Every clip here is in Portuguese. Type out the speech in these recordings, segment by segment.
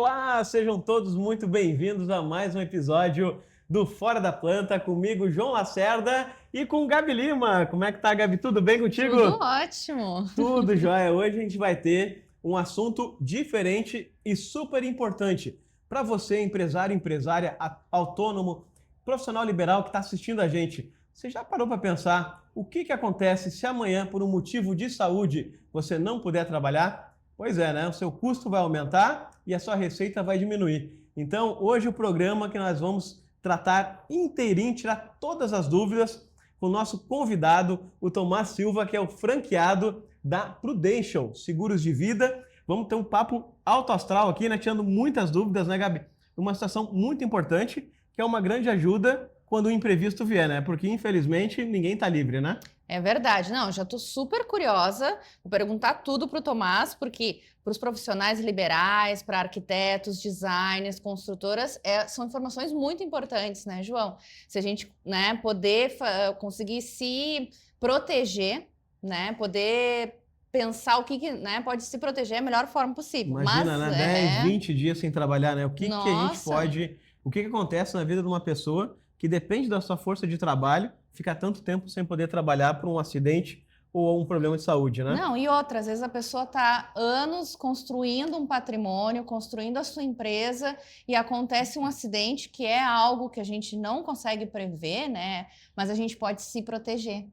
Olá, sejam todos muito bem-vindos a mais um episódio do Fora da Planta, comigo, João Lacerda, e com Gabi Lima. Como é que tá, Gabi? Tudo bem contigo? Tudo ótimo! Tudo jóia. Hoje a gente vai ter um assunto diferente e super importante para você, empresário, empresária, autônomo, profissional liberal que está assistindo a gente. Você já parou para pensar o que acontece se amanhã, por um motivo de saúde, você não puder trabalhar? Pois é, né? O seu custo vai aumentar e a sua receita vai diminuir. Então, hoje o programa que nós vamos tratar inteirinho, tirar todas as dúvidas com o nosso convidado, o Tomás Silva, que é o franqueado da Prudential Seguros de Vida. Vamos ter um papo alto astral aqui, né? Tirando muitas dúvidas, né, Gabi? Uma situação muito importante, que é uma grande ajuda quando o imprevisto vier, né? Porque, infelizmente, ninguém está livre, né? É verdade. Não, já estou super curiosa. Vou perguntar tudo para o Tomás, porque para os profissionais liberais, para arquitetos, designers, construtoras, são informações muito importantes, né, João? Se a gente, né, poder conseguir se proteger, né, poder pensar o que né, pode se proteger da melhor forma possível. Imagina, né? 10, 20 dias sem trabalhar, né? O que a gente pode... O que acontece na vida de uma pessoa que depende da sua força de trabalho, ficar tanto tempo sem poder trabalhar por um acidente ou um problema de saúde, né? Não, e outra, às vezes a pessoa está anos construindo um patrimônio, construindo a sua empresa e acontece um acidente que é algo que a gente não consegue prever, né? Mas a gente pode se proteger.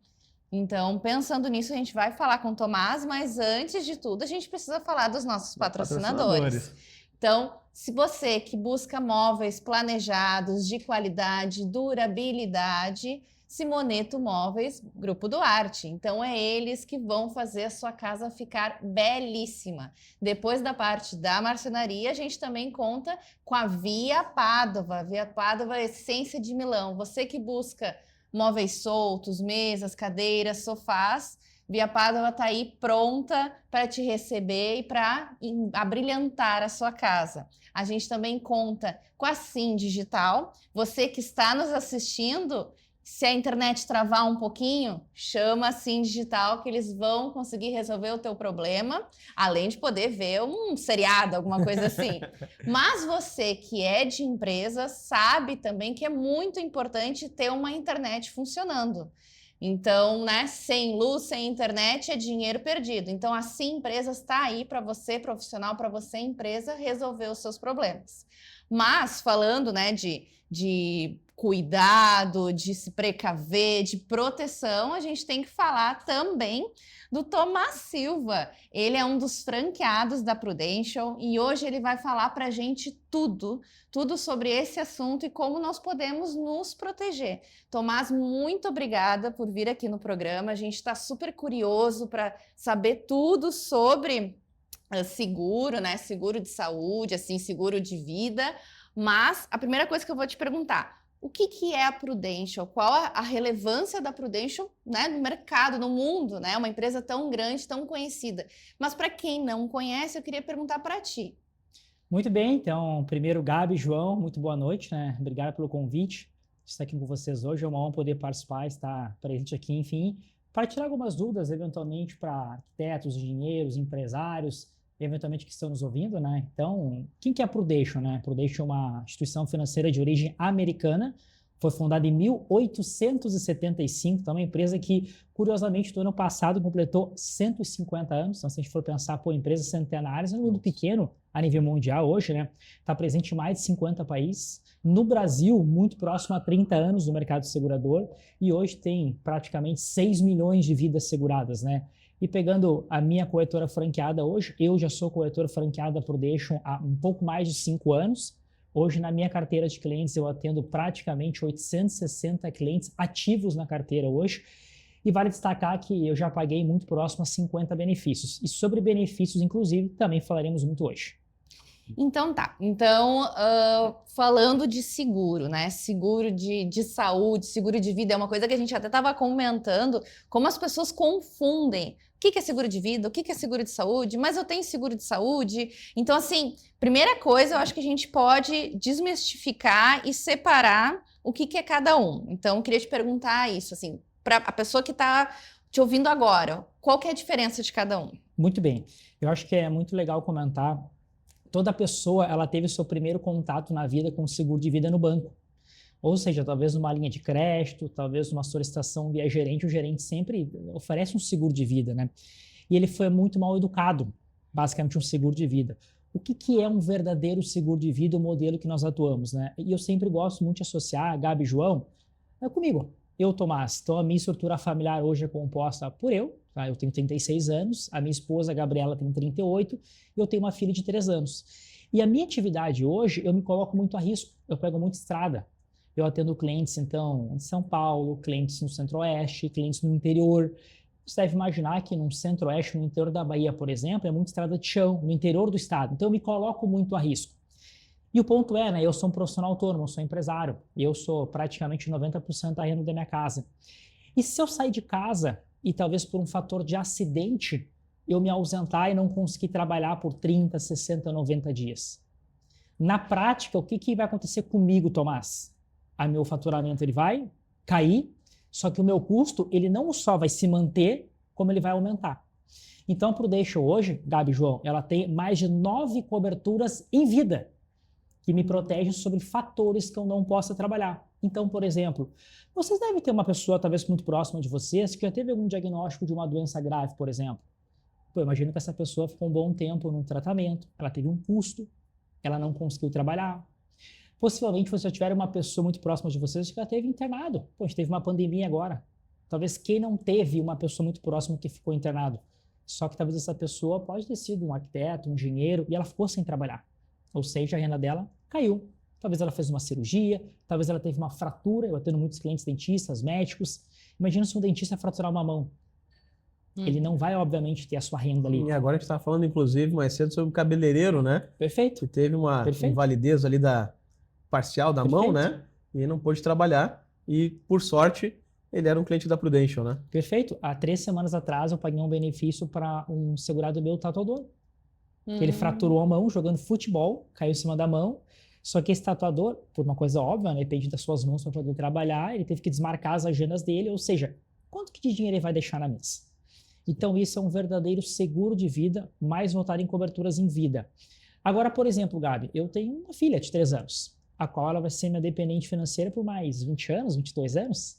Então, pensando nisso, a gente vai falar com o Tomás, mas antes de tudo, a gente precisa falar dos nossos patrocinadores. Então, se você que busca móveis planejados, de qualidade, durabilidade, Simoneto Móveis, Grupo Duarte. Então, é eles que vão fazer a sua casa ficar belíssima. Depois da parte da marcenaria, a gente também conta com a Via Padova. Via Padova, essência de Milão. Você que busca móveis soltos, mesas, cadeiras, sofás, Via Padova está aí pronta para te receber e para abrilhantar a sua casa. A gente também conta com a Sim Digital. Você que está nos assistindo, se a internet travar um pouquinho, chama a Sim Digital que eles vão conseguir resolver o teu problema, além de poder ver um seriado, alguma coisa assim. Mas você que é de empresa sabe também que é muito importante ter uma internet funcionando. Então, né, sem luz, sem internet é dinheiro perdido. Então, a Sim Empresas está aí para você, profissional, para você, empresa, resolver os seus problemas. Mas, falando, né, de cuidado, de se precaver, de proteção, a gente tem que falar também do Tomás Silva. Ele é um dos franqueados da Prudential e hoje ele vai falar para a gente tudo sobre esse assunto e como nós podemos nos proteger. Tomás, muito obrigada por vir aqui no programa. A gente está super curioso para saber tudo sobre seguro, né? Seguro de saúde, assim, seguro de vida. Mas a primeira coisa que eu vou te perguntar, o que é a Prudential? Qual a relevância da Prudential, né, no mercado, no mundo, né? Uma empresa tão grande, tão conhecida. Mas para quem não conhece, eu queria perguntar para ti. Muito bem, então, primeiro, Gabi, João, muito boa noite, né? Obrigado pelo convite de estar aqui com vocês hoje. É uma honra poder participar, estar presente aqui, enfim, para tirar algumas dúvidas, eventualmente, para arquitetos, engenheiros, empresários, eventualmente que estão nos ouvindo, né? Então, quem que é a Prudential, né? A Prudential é uma instituição financeira de origem americana, foi fundada em 1875, então é uma empresa que, curiosamente, no ano passado completou 150 anos. Então, se a gente for pensar, empresas centenárias, é um mundo pequeno a nível mundial hoje, né? Está presente em mais de 50 países. No Brasil, muito próximo a 30 anos no mercado segurador, e hoje tem praticamente 6 milhões de vidas seguradas, né? E pegando a minha corretora franqueada hoje, eu já sou corretor franqueado da Prudential há um pouco mais de 5 anos. Hoje, na minha carteira de clientes, eu atendo praticamente 860 clientes ativos na carteira hoje. E vale destacar que eu já paguei muito próximo a 50 benefícios. E sobre benefícios, inclusive, também falaremos muito hoje. Então tá, falando de seguro, né? Seguro de saúde, seguro de vida é uma coisa que a gente até estava comentando, como as pessoas confundem. O que é seguro de vida? O que é seguro de saúde? Mas eu tenho seguro de saúde? Então, assim, primeira coisa, eu acho que a gente pode desmistificar e separar o que é cada um. Então, eu queria te perguntar isso, assim, para a pessoa que está te ouvindo agora, qual que é a diferença de cada um? Muito bem. Eu acho que é muito legal comentar toda pessoa ela teve seu primeiro contato na vida com o seguro de vida no banco. Ou seja, talvez numa linha de crédito, talvez numa solicitação via gerente, o gerente sempre oferece um seguro de vida, né? E ele foi muito mal educado, basicamente um seguro de vida. O que é um verdadeiro seguro de vida, o modelo que nós atuamos, né? E eu sempre gosto muito de associar a Gabi e João comigo. Eu, Tomás. Então, a minha estrutura familiar hoje é composta por eu, tá? Eu tenho 36 anos, a minha esposa, a Gabriela, tem 38, e eu tenho uma filha de 3 anos. E a minha atividade hoje, eu me coloco muito a risco, eu pego muita estrada. Eu atendo clientes, então, em São Paulo, clientes no Centro-Oeste, clientes no interior. Você deve imaginar que no Centro-Oeste, no interior da Bahia, por exemplo, é muita estrada de chão, no interior do estado. Então, eu me coloco muito a risco. E o ponto é, né, eu sou um profissional autônomo, eu sou empresário, e eu sou praticamente 90% da renda da minha casa. E se eu sair de casa e talvez por um fator de acidente, eu me ausentar e não conseguir trabalhar por 30, 60, 90 dias? Na prática, o que vai acontecer comigo, Tomás? Meu faturamento ele vai cair, só que o meu custo ele não só vai se manter, como ele vai aumentar. Então, a Prudential hoje, Gabi e João, ela tem mais de 9 coberturas em vida, que me protegem sobre fatores que eu não possa trabalhar. Então, por exemplo, vocês devem ter uma pessoa talvez muito próxima de vocês que já teve algum diagnóstico de uma doença grave, por exemplo. Pô, imagino que essa pessoa ficou um bom tempo no tratamento, ela teve um custo, ela não conseguiu trabalhar. Possivelmente, se você tiver uma pessoa muito próxima de vocês que já teve internado. Pô, a gente teve uma pandemia agora. Talvez quem não teve uma pessoa muito próxima que ficou internado. Só que talvez essa pessoa pode ter sido um arquiteto, um engenheiro, e ela ficou sem trabalhar. Ou seja, a renda dela caiu. Talvez ela fez uma cirurgia, talvez ela teve uma fratura. Eu atendo muitos clientes dentistas, médicos. Imagina se um dentista fraturar uma mão. Ele não vai, obviamente, ter a sua renda ali. E agora a gente estava falando, inclusive, mais cedo sobre o cabeleireiro, né? Perfeito. Que teve uma invalidez ali parcial da mão, né? E não pôde trabalhar. E, por sorte, ele era um cliente da Prudential, né? Perfeito. Há 3 semanas atrás, eu paguei um benefício para um segurado meu tatuador. Ele fraturou a mão jogando futebol, caiu em cima da mão. Só que esse tatuador, por uma coisa óbvia, né, depende das suas mãos para poder trabalhar, ele teve que desmarcar as agendas dele, ou seja, quanto que de dinheiro ele vai deixar na mesa? Então, isso é um verdadeiro seguro de vida, mais voltado em coberturas em vida. Agora, por exemplo, Gabi, eu tenho uma filha de 3 anos, a qual ela vai ser minha dependente financeira por mais 20 anos, 22 anos.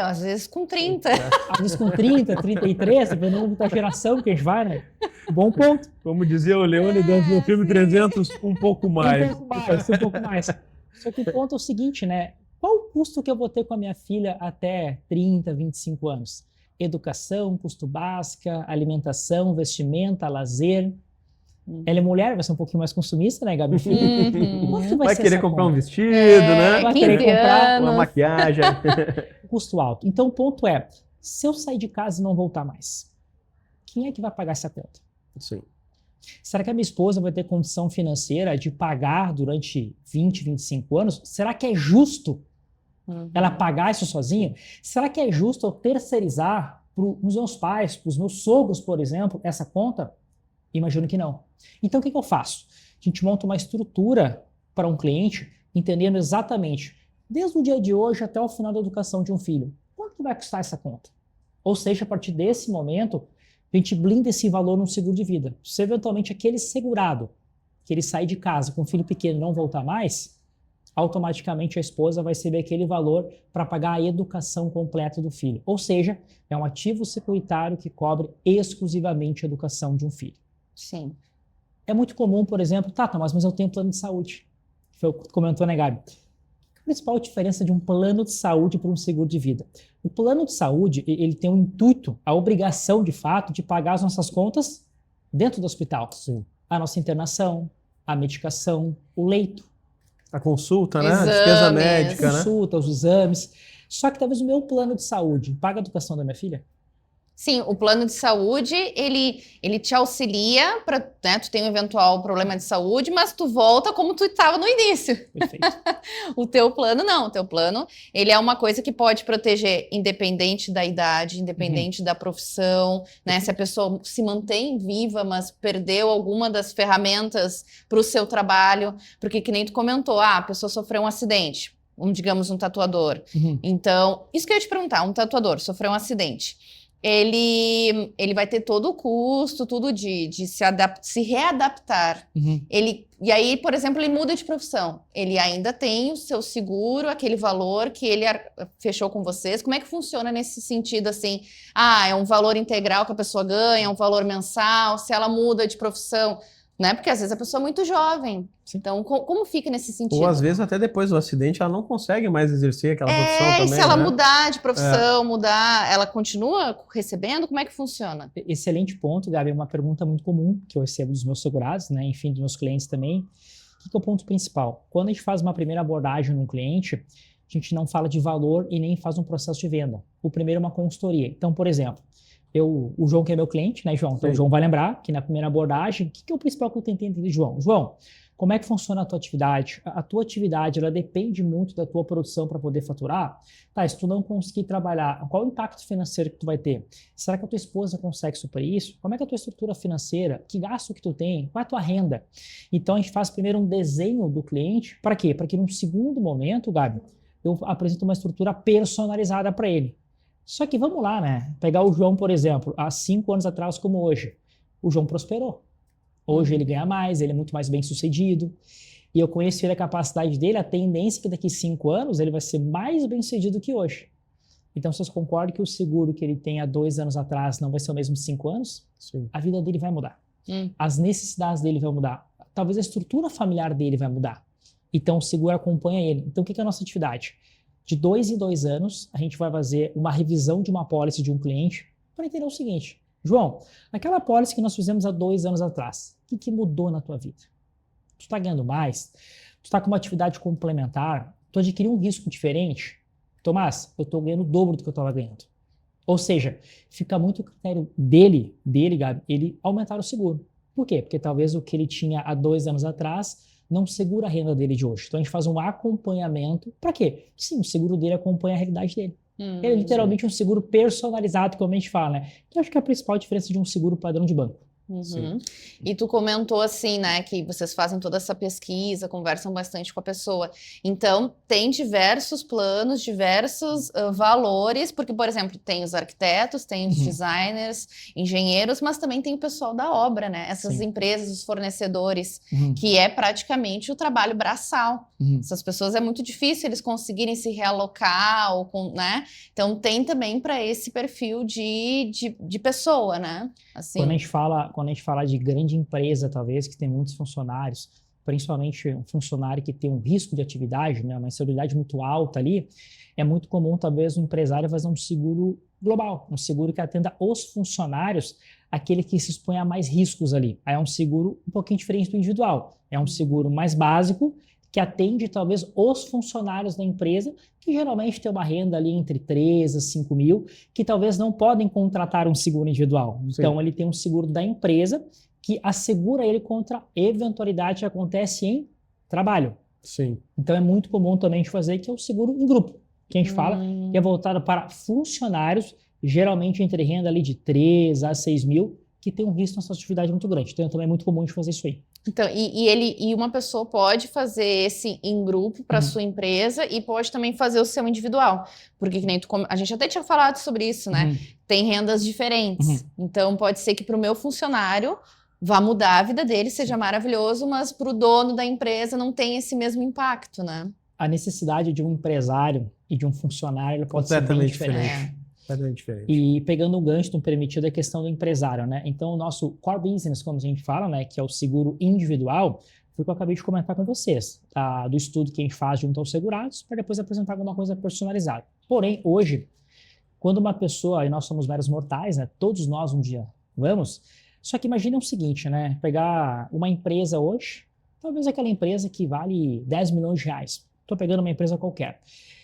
Às vezes com 30. Às vezes com 30, 33, dependendo da geração que a gente vai, né? Bom ponto. Como dizia o Leônidas no filme 300, um pouco mais. Um pouco mais. Só que o ponto é o seguinte, né? Qual o custo que eu vou ter com a minha filha até 30, 25 anos? Educação, custo básica, alimentação, vestimenta, lazer. Ela é mulher, vai ser um pouquinho mais consumista, né, Gabi? Vai querer comprar um vestido, né? Vai querer comprar uma maquiagem. Custo alto. Então, o ponto é, se eu sair de casa e não voltar mais, quem é que vai pagar essa conta? Sim. Será que a minha esposa vai ter condição financeira de pagar durante 20, 25 anos? Será que é justo ela pagar isso sozinha? Será que é justo eu terceirizar para os meus pais, para os meus sogros, por exemplo, essa conta? Imagino que não. Então, o que eu faço? A gente monta uma estrutura para um cliente, entendendo exatamente, desde o dia de hoje até o final da educação de um filho, quanto vai custar essa conta? Ou seja, a partir desse momento, a gente blinda esse valor num seguro de vida. Se eventualmente aquele segurado, que ele sair de casa com um filho pequeno e não voltar mais, automaticamente a esposa vai receber aquele valor para pagar a educação completa do filho. Ou seja, é um ativo securitário que cobre exclusivamente a educação de um filho. Sim. É muito comum, por exemplo, Tomás, mas eu tenho plano de saúde. Foi o que comentou, né, Gabi? A principal diferença de um plano de saúde para um seguro de vida? O plano de saúde, ele tem o intuito, a obrigação, de fato, de pagar as nossas contas dentro do hospital. Sim. A nossa internação, a medicação, o leito. A consulta, né? Exames. A despesa médica, né? Consulta, os exames. Só que talvez o meu plano de saúde paga a educação da minha filha? Sim, o plano de saúde, ele te auxilia para, né, tu tem um eventual problema de saúde, mas tu volta como tu estava no início. Perfeito. O teu plano não, o teu plano, ele é uma coisa que pode proteger independente da idade, independente da profissão, né? Se a pessoa se mantém viva, mas perdeu alguma das ferramentas para o seu trabalho, porque que nem tu comentou, a pessoa sofreu um acidente, digamos um tatuador. Então, isso que eu ia te perguntar, um tatuador sofreu um acidente. ele vai ter todo o custo, tudo de se readaptar. E aí, por exemplo, ele muda de profissão. Ele ainda tem o seu seguro, aquele valor que ele fechou com vocês. Como é que funciona nesse sentido, assim? É um valor integral que a pessoa ganha, é um valor mensal, se ela muda de profissão, né? Porque às vezes a pessoa é muito jovem. Sim. Então, como fica nesse sentido? Ou às vezes até depois do acidente ela não consegue mais exercer aquela profissão também, e se ela né? mudar de profissão, ela continua recebendo? Como é que funciona? Excelente ponto, Gabi. É uma pergunta muito comum que eu recebo dos meus segurados, né? Enfim, dos meus clientes também. O que é o ponto principal? Quando a gente faz uma primeira abordagem num cliente, a gente não fala de valor e nem faz um processo de venda. O primeiro é uma consultoria. Então, por exemplo, o João, que é meu cliente, né, João? Então, o João vai lembrar que na primeira abordagem, o que é o principal que eu tentei entender, João? João, como é que funciona a tua atividade? A tua atividade, ela depende muito da tua produção para poder faturar? Tá, se tu não conseguir trabalhar, qual o impacto financeiro que tu vai ter? Será que a tua esposa consegue suprir isso? Como é que é a tua estrutura financeira? Que gasto que tu tem? Qual é a tua renda? Então, a gente faz primeiro um desenho do cliente. Para quê? Para que num segundo momento, Gabi, eu apresento uma estrutura personalizada para ele. Só que vamos lá, né? Pegar o João, por exemplo, há 5 anos atrás como hoje. O João prosperou. Hoje ele ganha mais, ele é muito mais bem sucedido. E eu conheço ele, a capacidade dele, a tendência é que daqui 5 anos ele vai ser mais bem sucedido que hoje. Então, vocês concordam que o seguro que ele tem há 2 anos atrás não vai ser o mesmo 5 anos? Sim. A vida dele vai mudar. As necessidades dele vão mudar. Talvez a estrutura familiar dele vai mudar. Então, o seguro acompanha ele. Então, o que é a nossa atividade? De 2 em 2 anos, a gente vai fazer uma revisão de uma pólice de um cliente para entender o seguinte. João, aquela pólice que nós fizemos há 2 anos atrás, o que mudou na tua vida? Tu está ganhando mais? Tu está com uma atividade complementar? Tu adquiriu um risco diferente? Tomás, eu estou ganhando o dobro do que eu estava ganhando. Ou seja, fica muito o critério dele, Gabi, ele aumentar o seguro. Por quê? Porque talvez o que ele tinha há 2 anos atrás não segura a renda dele de hoje. Então a gente faz um acompanhamento. Para quê? Sim, o seguro dele acompanha a realidade dele. Ele é literalmente um seguro personalizado, como a gente fala, né? Que eu acho que é a principal diferença de um seguro padrão de banco. E tu comentou assim, né, que vocês fazem toda essa pesquisa, conversam bastante com a pessoa. Então, tem diversos planos, diversos valores, porque, por exemplo, tem os arquitetos, tem os designers, engenheiros, mas também tem o pessoal da obra, né? Essas empresas, os fornecedores, que é praticamente o trabalho braçal. Essas pessoas é muito difícil eles conseguirem se realocar, né? Então, tem também para esse perfil de pessoa, né? Assim. Quando a gente fala de grande empresa, talvez, que tem muitos funcionários, principalmente um funcionário que tem um risco de atividade, né, uma insalubridade muito alta ali, é muito comum, talvez, o empresário fazer um seguro global, um seguro que atenda os funcionários, aquele que se expõe a mais riscos ali. Aí é um seguro um pouquinho diferente do individual. É um seguro mais básico, que atende, talvez, os funcionários da empresa, que geralmente tem uma renda ali entre 3 a 5 mil, que talvez não podem contratar um seguro individual. Então, ele tem um seguro da empresa que assegura ele contra eventualidade que acontece em trabalho. Sim. Então, é muito comum também a gente fazer que é o seguro em grupo, que a gente fala que é voltado para funcionários, geralmente entre renda ali de 3 a 6 mil, que tem um risco nessa atividade muito grande. Então, também é muito comum a gente fazer isso aí. Então, e uma pessoa pode fazer esse em grupo para sua empresa e pode também fazer o seu individual. Porque que nem a gente até tinha falado sobre isso, né? Tem rendas diferentes. Então, pode ser que para o meu funcionário vá mudar a vida dele, seja maravilhoso, mas para o dono da empresa não tem esse mesmo impacto, né? A necessidade de um empresário e de um funcionário pode ser bem diferente. E pegando o gancho do permitido, a questão do empresário, né? Então, o nosso core business, como a gente fala, né, que é o seguro individual, foi o que eu acabei de comentar com vocês, do estudo que a gente faz junto aos segurados, para depois apresentar alguma coisa personalizada. Porém, hoje, quando uma pessoa, e nós somos meros mortais, né? Todos nós um dia vamos, só que imagina o seguinte, né? Pegar uma empresa hoje, talvez aquela empresa que vale 10 milhões de reais. Estou pegando uma empresa qualquer.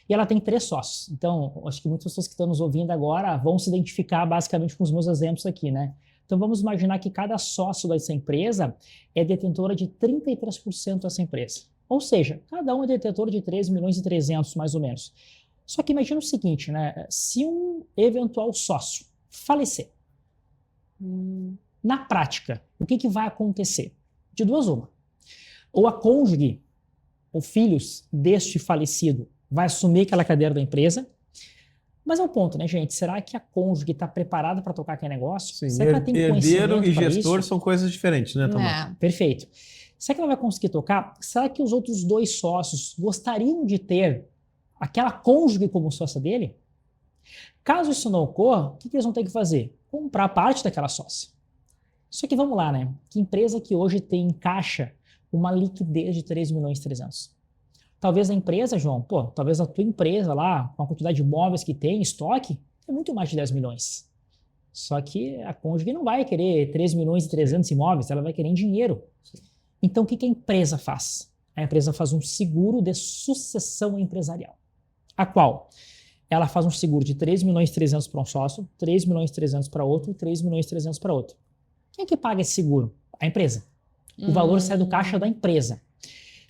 E ela tem 3 sócios. Então, acho que muitas pessoas que estão nos ouvindo agora vão se identificar basicamente com os meus exemplos aqui, né? Então, vamos imaginar que cada sócio dessa empresa é detentora de 33% dessa empresa. Ou seja, cada um é detentor de 3 milhões e 300, mais ou menos. Só que imagina o seguinte, né? Se um eventual sócio falecer, na prática, o que vai acontecer? De duas uma. Ou a cônjuge, ou filhos deste falecido, vai assumir aquela cadeira da empresa, Mas é o ponto, né, gente? Será que a cônjuge está preparada para tocar aquele negócio? Sim, Será que ela tem herdeiro conhecimento e para gestor isso? são coisas diferentes, né, Tomás? Perfeito. Será que ela vai conseguir tocar? Será que os outros 2 sócios gostariam de ter aquela cônjuge como sócia dele? Caso isso não ocorra, o que eles vão ter que fazer? Comprar parte daquela sócia. Só que vamos lá, né? Que empresa que hoje tem em caixa uma liquidez de 3.300.000? Talvez a empresa, João, talvez a tua empresa lá, com a quantidade de imóveis que tem, estoque, é muito mais de 10 milhões. Só que a cônjuge não vai querer 3.300.000 imóveis, ela vai querer em dinheiro. Então, o que a empresa faz? A empresa faz um seguro de sucessão empresarial. A qual? Ela faz um seguro de 3.300.000 para um sócio, 3.300.000 para outro e 3.300.000 para outro. Quem é que paga esse seguro? A empresa. O valor sai do caixa da empresa.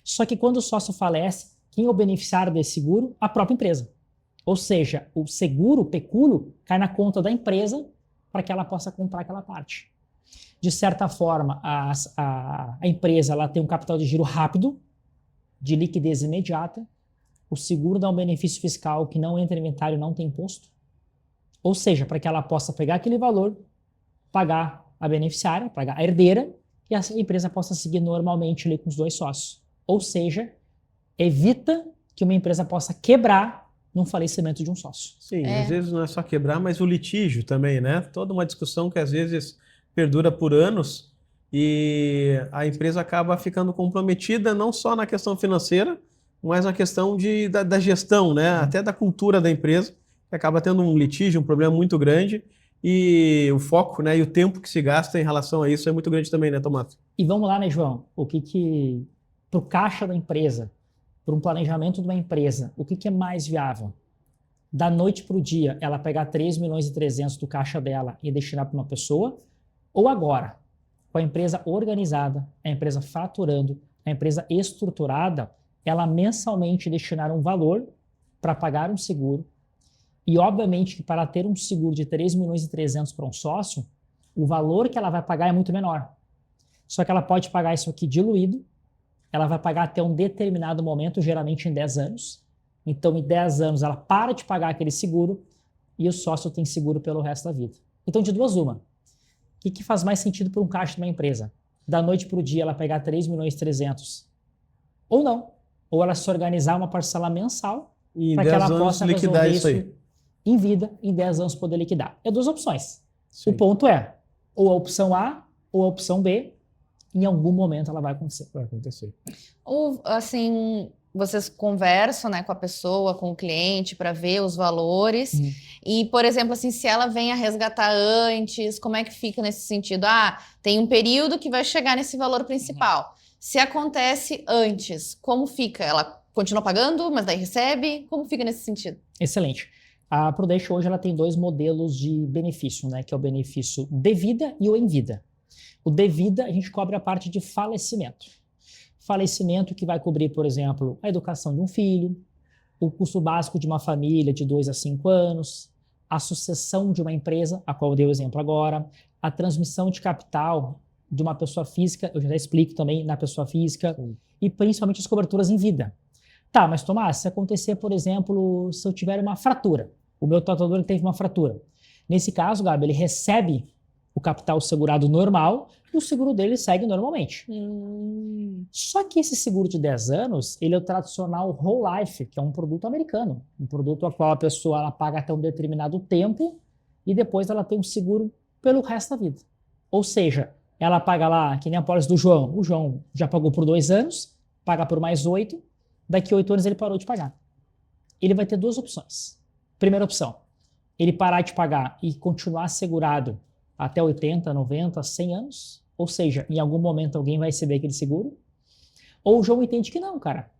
Só que quando o sócio falece, quem é o beneficiário desse seguro? A própria empresa. Ou seja, o seguro, o pecúlio, cai na conta da empresa para que ela possa comprar aquela parte. De certa forma, a empresa ela tem um capital de giro rápido, de liquidez imediata. O seguro dá um benefício fiscal que não entra em inventário, não tem imposto. Ou seja, para que ela possa pegar aquele valor, pagar a beneficiária, pagar a herdeira, e a empresa possa seguir normalmente ali com os 2 sócios. Ou seja, evita que uma empresa possa quebrar num falecimento de um sócio. Sim, às vezes não é só quebrar, mas o litígio também, né? Toda uma discussão que às vezes perdura por anos e a empresa acaba ficando comprometida não só na questão financeira, mas na questão da gestão, né? Até da cultura da empresa, que acaba tendo um litígio, um problema muito grande e o foco, né, e o tempo que se gasta em relação a isso é muito grande também, né, Tomás? E vamos lá, né, João? Para o caixa da empresa, para um planejamento de uma empresa, o que é mais viável? Da noite para o dia, ela pegar 3.300.000 do caixa dela e destinar para uma pessoa? Ou agora, com a empresa organizada, a empresa faturando, a empresa estruturada, ela mensalmente destinar um valor para pagar um seguro. E obviamente que para ter um seguro de 3.300.000 para um sócio, o valor que ela vai pagar é muito menor. Só que ela pode pagar isso aqui diluído, ela vai pagar até um determinado momento, geralmente em 10 anos. Então, em 10 anos, ela para de pagar aquele seguro e o sócio tem seguro pelo resto da vida. Então, de duas uma. O que faz mais sentido para um caixa de uma empresa? Da noite para o dia, ela pegar 3.300.000 ou não. Ou ela se organizar uma parcela mensal para que ela possa resolver isso em vida, em 10 anos poder liquidar. É 2 opções. Sim. O ponto é, ou a opção A ou a opção B, em algum momento ela vai acontecer. Vai acontecer. Ou, assim, vocês conversam, né, com a pessoa, com o cliente, para ver os valores. E, por exemplo, assim, se ela vem a resgatar antes, como é que fica nesse sentido? Tem um período que vai chegar nesse valor principal. Se acontece antes, como fica? Ela continua pagando, mas daí recebe? Como fica nesse sentido? Excelente. A Prudential hoje ela tem 2 modelos de benefício, né, que é o benefício de vida e o em vida. O de vida, a gente cobre a parte de falecimento. Falecimento que vai cobrir, por exemplo, a educação de um filho, o custo básico de uma família de 2 a 5 anos, a sucessão de uma empresa, a qual eu dei o exemplo agora, a transmissão de capital de uma pessoa física, eu já explico também na pessoa física, e principalmente as coberturas em vida. Tá, mas Tomás, se acontecer, por exemplo, se eu tiver uma fratura, o meu tatuador teve uma fratura. Nesse caso, Gabi, ele recebe o capital segurado normal e o seguro dele segue normalmente. Só que esse seguro de 10 anos, ele é o tradicional Whole Life, que é um produto americano. Um produto a qual a pessoa ela paga até um determinado tempo e depois ela tem um seguro pelo resto da vida. Ou seja, ela paga lá, que nem a pólice do João. O João já pagou por 2 anos, paga por mais 8, daqui a 8 anos ele parou de pagar. Ele vai ter 2 opções. Primeira opção, ele parar de pagar e continuar segurado até 80, 90, 100 anos, ou seja, em algum momento alguém vai receber aquele seguro, ou o João entende que não, cara.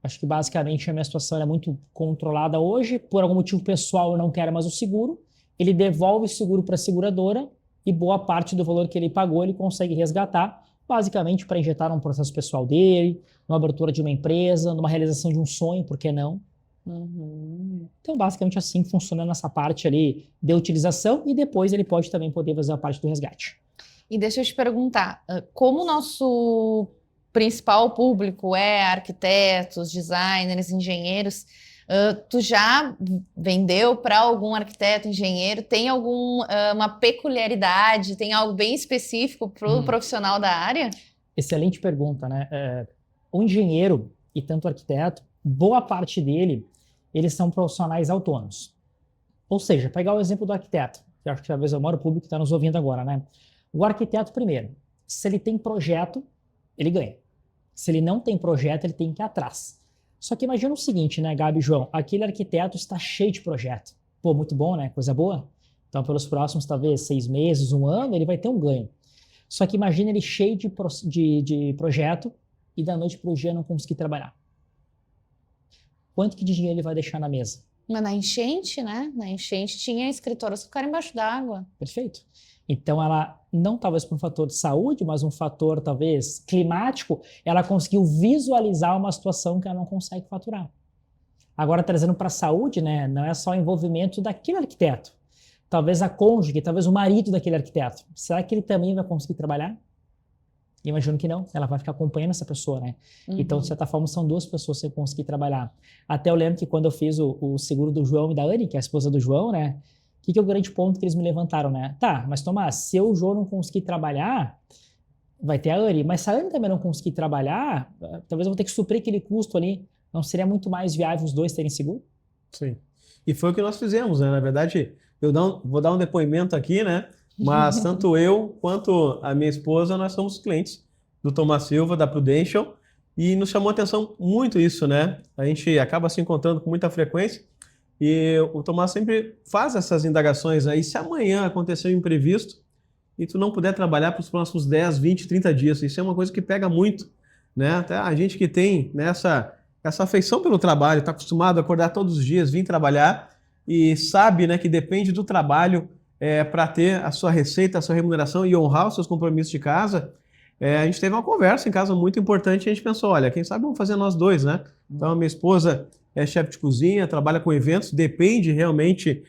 Acho que basicamente a minha situação é muito controlada hoje, por algum motivo pessoal eu não quero mais o seguro, ele devolve o seguro para a seguradora e boa parte do valor que ele pagou ele consegue resgatar, basicamente para injetar num processo pessoal dele, numa abertura de uma empresa, numa realização de um sonho, por que não? Então, basicamente assim funciona nessa parte ali de utilização e depois ele pode também poder fazer a parte do resgate. E deixa eu te perguntar, como o nosso principal público é arquitetos, designers, engenheiros, Tu já vendeu para algum arquiteto, engenheiro? Tem uma peculiaridade, tem algo bem específico para o profissional da área? Excelente pergunta, né? O engenheiro e tanto o arquiteto, boa parte dele, eles são profissionais autônomos. Ou seja, pegar o exemplo do arquiteto, que acho que talvez é o maior público que está nos ouvindo agora, né? O arquiteto, primeiro, se ele tem projeto, ele ganha. Se ele não tem projeto, ele tem que ir atrás. Só que imagina o seguinte, né, Gabi e João? Aquele arquiteto está cheio de projeto. Pô, muito bom, né? Coisa boa. Então, pelos próximos, talvez, 6 meses, 1 ano, ele vai ter um ganho. Só que imagina ele cheio de projeto e da noite para o dia não conseguir trabalhar. Quanto que de dinheiro ele vai deixar na mesa? Mas na enchente, né? Na enchente tinha escritórios que ficaram embaixo d'água. Perfeito. Então, ela, não talvez por um fator de saúde, mas um fator talvez climático, ela conseguiu visualizar uma situação que ela não consegue faturar. Agora, trazendo para a saúde, né, não é só o envolvimento daquele arquiteto. Talvez a cônjuge, talvez o marido daquele arquiteto. Será que ele também vai conseguir trabalhar? Imagino que não, ela vai ficar acompanhando essa pessoa, né? Então, de certa forma, são 2 pessoas sem conseguir trabalhar. Até eu lembro que quando eu fiz o seguro do João e da Anne, que é a esposa do João, né? O que é o grande ponto que eles me levantaram, né? Tá, mas Tomás, se o João não conseguir trabalhar, vai ter a Anne. Mas se a Anne também não conseguir trabalhar, talvez eu vou ter que suprir aquele custo ali. Não seria muito mais viável os 2 terem seguro? Sim. E foi o que nós fizemos, né? Na verdade, vou dar um depoimento aqui, né? Mas tanto eu quanto a minha esposa, nós somos clientes do Tomás Silva, da Prudential, e nos chamou a atenção muito isso, né? A gente acaba se encontrando com muita frequência e o Tomás sempre faz essas indagações aí. Se amanhã acontecer um imprevisto e tu não puder trabalhar para os próximos 10, 20, 30 dias, isso é uma coisa que pega muito, né? Até a gente que tem essa afeição pelo trabalho, está acostumado a acordar todos os dias, vir trabalhar e sabe, né, que depende do trabalho para ter a sua receita, a sua remuneração e honrar os seus compromissos de casa. A gente teve uma conversa em casa muito importante e a gente pensou, olha, quem sabe vamos fazer nós 2, né? Então, a minha esposa é chefe de cozinha, trabalha com eventos, depende realmente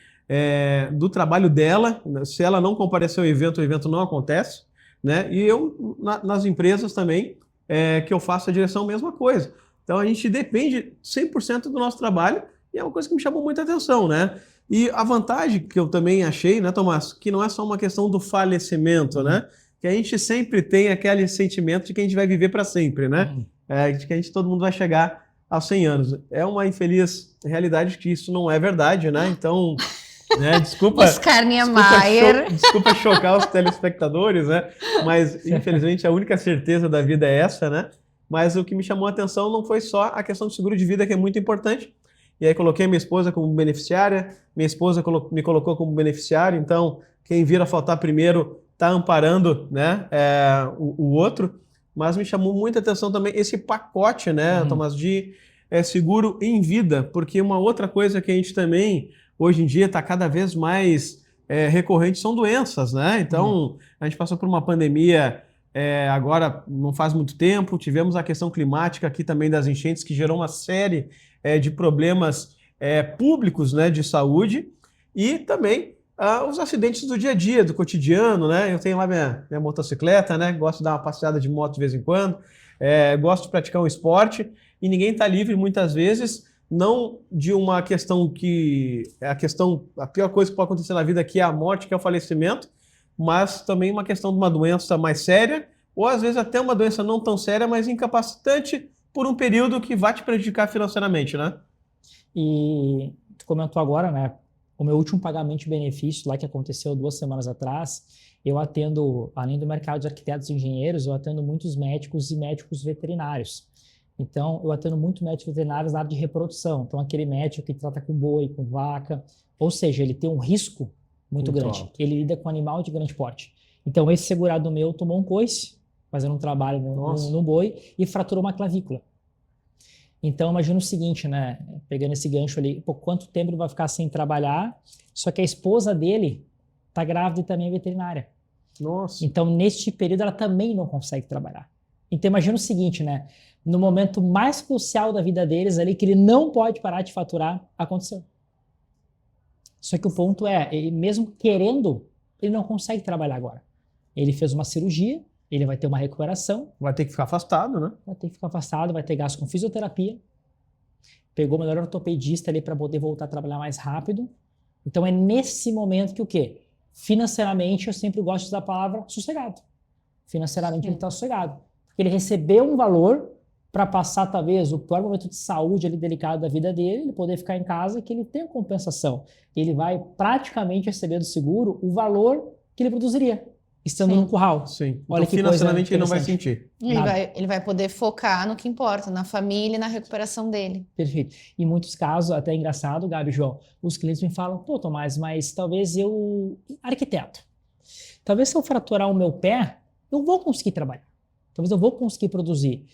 do trabalho dela. Se ela não comparecer ao evento, o evento não acontece, né? E eu, nas empresas também, que eu faço a direção, mesma coisa. Então, a gente depende 100% do nosso trabalho e é uma coisa que me chamou muita atenção, né? E a vantagem que eu também achei, né, Tomás, que não é só uma questão do falecimento, né? Que a gente sempre tem aquele sentimento de que a gente vai viver para sempre, né? De que todo mundo vai chegar aos 100 anos. É uma infeliz realidade que isso não é verdade, né? Então, né, desculpa chocar os telespectadores, né? Mas, infelizmente, a única certeza da vida é essa, né? Mas o que me chamou a atenção não foi só a questão do seguro de vida, que é muito importante. E aí coloquei minha esposa como beneficiária, minha esposa me colocou como beneficiário, então quem vir a faltar primeiro está amparando, né, o outro. Mas me chamou muita atenção também esse pacote, né, Tomás, de seguro em vida, porque uma outra coisa que a gente também, hoje em dia, está cada vez mais recorrente são doenças, né? Então, a gente passou por uma pandemia agora não faz muito tempo, tivemos a questão climática aqui também das enchentes, que gerou uma série de problemas públicos, né, de saúde, e também os acidentes do dia a dia, do cotidiano, né? Eu tenho lá minha motocicleta, né? Gosto de dar uma passeada de moto de vez em quando, gosto de praticar um esporte, e ninguém está livre muitas vezes, não de uma questão que a pior coisa que pode acontecer na vida, que é a morte, que é o falecimento, mas também uma questão de uma doença mais séria, ou às vezes até uma doença não tão séria, mas incapacitante por um período que vai te prejudicar financeiramente, né? E tu comentou agora, né? O meu último pagamento de benefício lá que aconteceu 2 semanas atrás, eu atendo, além do mercado de arquitetos e engenheiros, eu atendo muitos médicos e médicos veterinários. Então, eu atendo muito médicos veterinários na área de reprodução. Então, aquele médico que trata com boi, com vaca, ou seja, ele tem um risco muito grande. Alto. Ele lida com animal de grande porte. Então, esse segurado meu tomou um coice, fazendo um trabalho no boi, e fraturou uma clavícula. Então, imagina o seguinte, né? Pegando esse gancho ali, por quanto tempo ele vai ficar sem trabalhar, só que a esposa dele está grávida e também é veterinária. Nossa. Então, neste período, ela também não consegue trabalhar. Então, imagina o seguinte, né? No momento mais crucial da vida deles ali, que ele não pode parar de faturar, aconteceu. Só que o ponto é, ele mesmo querendo, ele não consegue trabalhar agora. Ele fez uma cirurgia, ele vai ter uma recuperação. Vai ter que ficar afastado, né? Vai ter que ficar afastado, vai ter gasto com fisioterapia. pegou o melhor ortopedista ali para poder voltar a trabalhar mais rápido. Então é nesse momento que o quê? Financeiramente, eu sempre gosto de usar a palavra sossegado. Financeiramente ele está sossegado. Porque ele recebeu um valor para passar, talvez, o pior momento de saúde ali delicado da vida dele, ele poder ficar em casa, que ele tem a compensação. Ele vai praticamente receber do seguro o valor que ele produziria, estando num curral. Sim. Olha Então, que financeiramente ele não vai interessante. sentir. Ele vai poder focar no que importa, na família e na recuperação dele. Perfeito. Em muitos casos, até é engraçado, Gabi e João, os clientes me falam, pô, Tomás, mas talvez eu... Arquiteto. Talvez se eu fraturar o meu pé, eu vou conseguir trabalhar. Talvez eu vou conseguir produzir.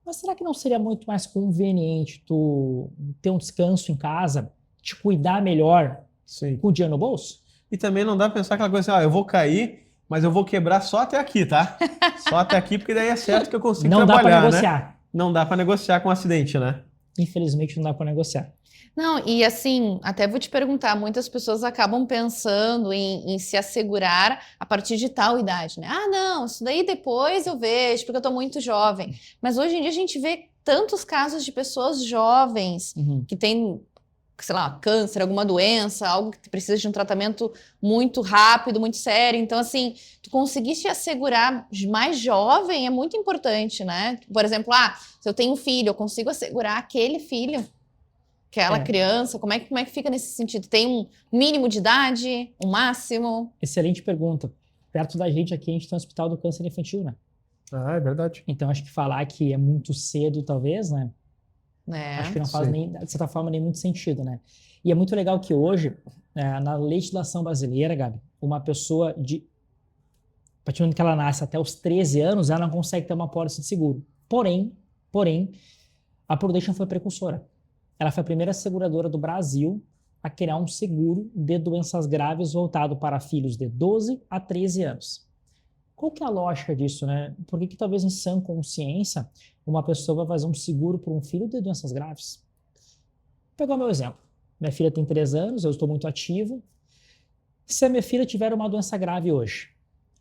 Mas será que não seria muito mais conveniente tu ter um descanso em casa, te cuidar melhor com o dinheiro no bolso? E também não dá pra pensar aquela coisa assim, eu vou cair, mas eu vou quebrar só até aqui, tá? Só até aqui, porque daí é certo que eu consigo Não trabalhar, dá para né? negociar. Não dá pra negociar com um acidente, né? Infelizmente não dá para negociar. Não, e assim, até vou te perguntar, muitas pessoas acabam pensando em se assegurar a partir de tal idade, né? Ah, não, isso daí depois eu vejo, porque eu tô muito jovem. Mas hoje em dia a gente vê tantos casos de pessoas jovens que têm, sei lá, câncer, alguma doença, algo que precisa de um tratamento muito rápido, muito sério. Então, assim, tu conseguir se assegurar mais jovem é muito importante, né? Por exemplo, se eu tenho um filho, eu consigo assegurar aquele filho, aquela criança, como é que fica nesse sentido? Tem um mínimo de idade, um máximo? Excelente pergunta. Perto da gente aqui, a gente tem o Hospital do Câncer Infantil, né? Ah, é verdade. Então, acho que falar que é muito cedo, talvez, né? Acho que não faz nem, de certa forma, nem muito sentido, né? E é muito legal que hoje, na legislação brasileira, Gabi, uma pessoa a partir do momento que ela nasce até os 13 anos, ela não consegue ter uma pólice de seguro. Porém, a Prudential foi precursora. Ela foi a primeira seguradora do Brasil a criar um seguro de doenças graves voltado para filhos de 12 a 13 anos. Qual que é a lógica disso, né? Por que talvez em sã consciência uma pessoa vai fazer um seguro por um filho de doenças graves? Vou pegar o meu exemplo. Minha filha tem 3 anos, eu estou muito ativo. Se a minha filha tiver uma doença grave hoje,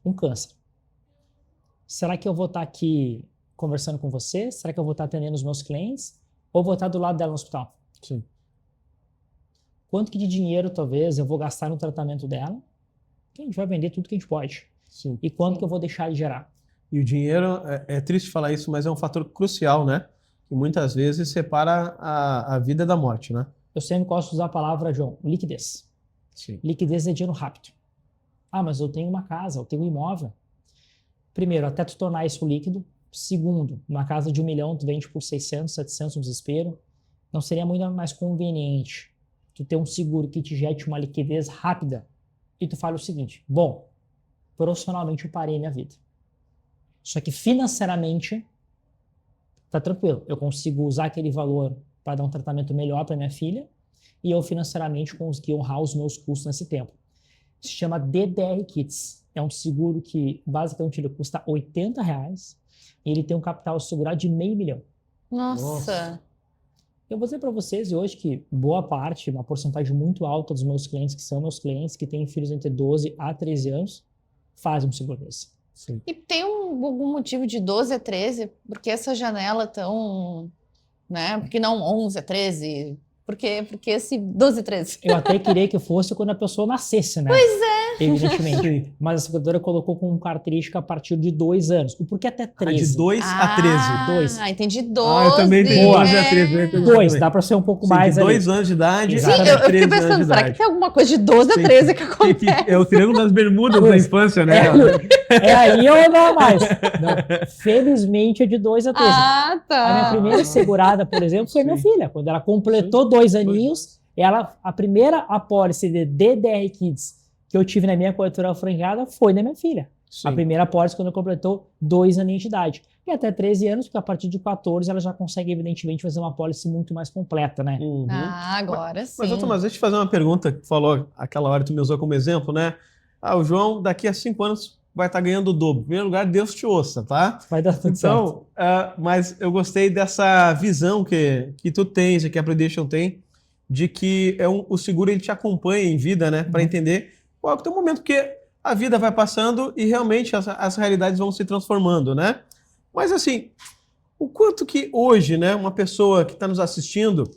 um câncer, será que eu vou estar aqui conversando com você? Será que eu vou estar atendendo os meus clientes? Ou vou estar do lado dela no hospital? Sim. Quanto que de dinheiro, talvez, eu vou gastar no tratamento dela? Que a gente vai vender tudo que a gente pode. Sim. E quanto que eu vou deixar de gerar? E o dinheiro, é triste falar isso, mas é um fator crucial, né? Que muitas vezes separa a vida da morte, né? Eu sempre gosto de usar a palavra, João, liquidez. Sim. Liquidez é dinheiro rápido. Mas eu tenho uma casa, eu tenho um imóvel. Primeiro, até tu tornar isso líquido. Segundo, uma casa de 1 milhão, tu vende por 600, 700 no desespero. Não seria muito mais conveniente tu ter um seguro que te jete uma liquidez rápida e tu fala o seguinte, bom, profissionalmente eu parei minha vida. Só que financeiramente tá tranquilo. Eu consigo usar aquele valor para dar um tratamento melhor para minha filha e eu financeiramente consegui honrar os meus custos nesse tempo. Se chama DDR Kits. É um seguro que basicamente ele custa R$80 e ele tem um capital segurado de R$500 mil. Nossa! Eu vou dizer para vocês hoje que boa parte, uma porcentagem muito alta dos meus clientes, que são meus clientes, que têm filhos entre 12 a 13 anos, fazem um seguro desse. Sim. E tem algum motivo de 12 a 13? Por que essa janela tão... né? Por que não 11 a 13? Por que esse 12 a 13? Eu até queria que fosse quando a pessoa nascesse, né? Pois é! Evidentemente. Mas a seguradora colocou como característica a partir de 2 anos. O porquê até 13? De 2 a 13. 2. Entendi. 12. Eu também entendi 12 a 13. 2, dá para ser um pouco mais de ali. 2 anos de idade. Sim, eu fiquei pensando, será que tem alguma coisa de 12 a 13 que acontece? É o triângulo das bermudas da infância, né? É aí ou não mais? Não. Felizmente é de 2 a 13. Ah, tá. A minha primeira segurada, por exemplo, foi minha filha. Quando ela completou 2 aninhos, a primeira apólice de DDR Kids que eu tive na minha cobertura franqueada foi da minha filha. Sim. A primeira apólice quando ela completou 2 aninhos de idade. E até 13 anos, porque a partir de 14 ela já consegue, evidentemente, fazer uma apólice muito mais completa, né? Uhum. Agora sim. Mas, Tomás, deixa eu te fazer uma pergunta que tu falou aquela hora, tu me usou como exemplo, né? O João, daqui a 5 anos, vai estar ganhando o dobro. Em primeiro lugar, Deus te ouça, tá? Vai dar tudo certo. Mas eu gostei dessa visão que tu tens e que a Prudential tem, de que o seguro ele te acompanha em vida, né? Para entender qual é o teu momento, porque a vida vai passando e realmente as realidades vão se transformando, né? Mas assim, o quanto que hoje, né, uma pessoa que está nos assistindo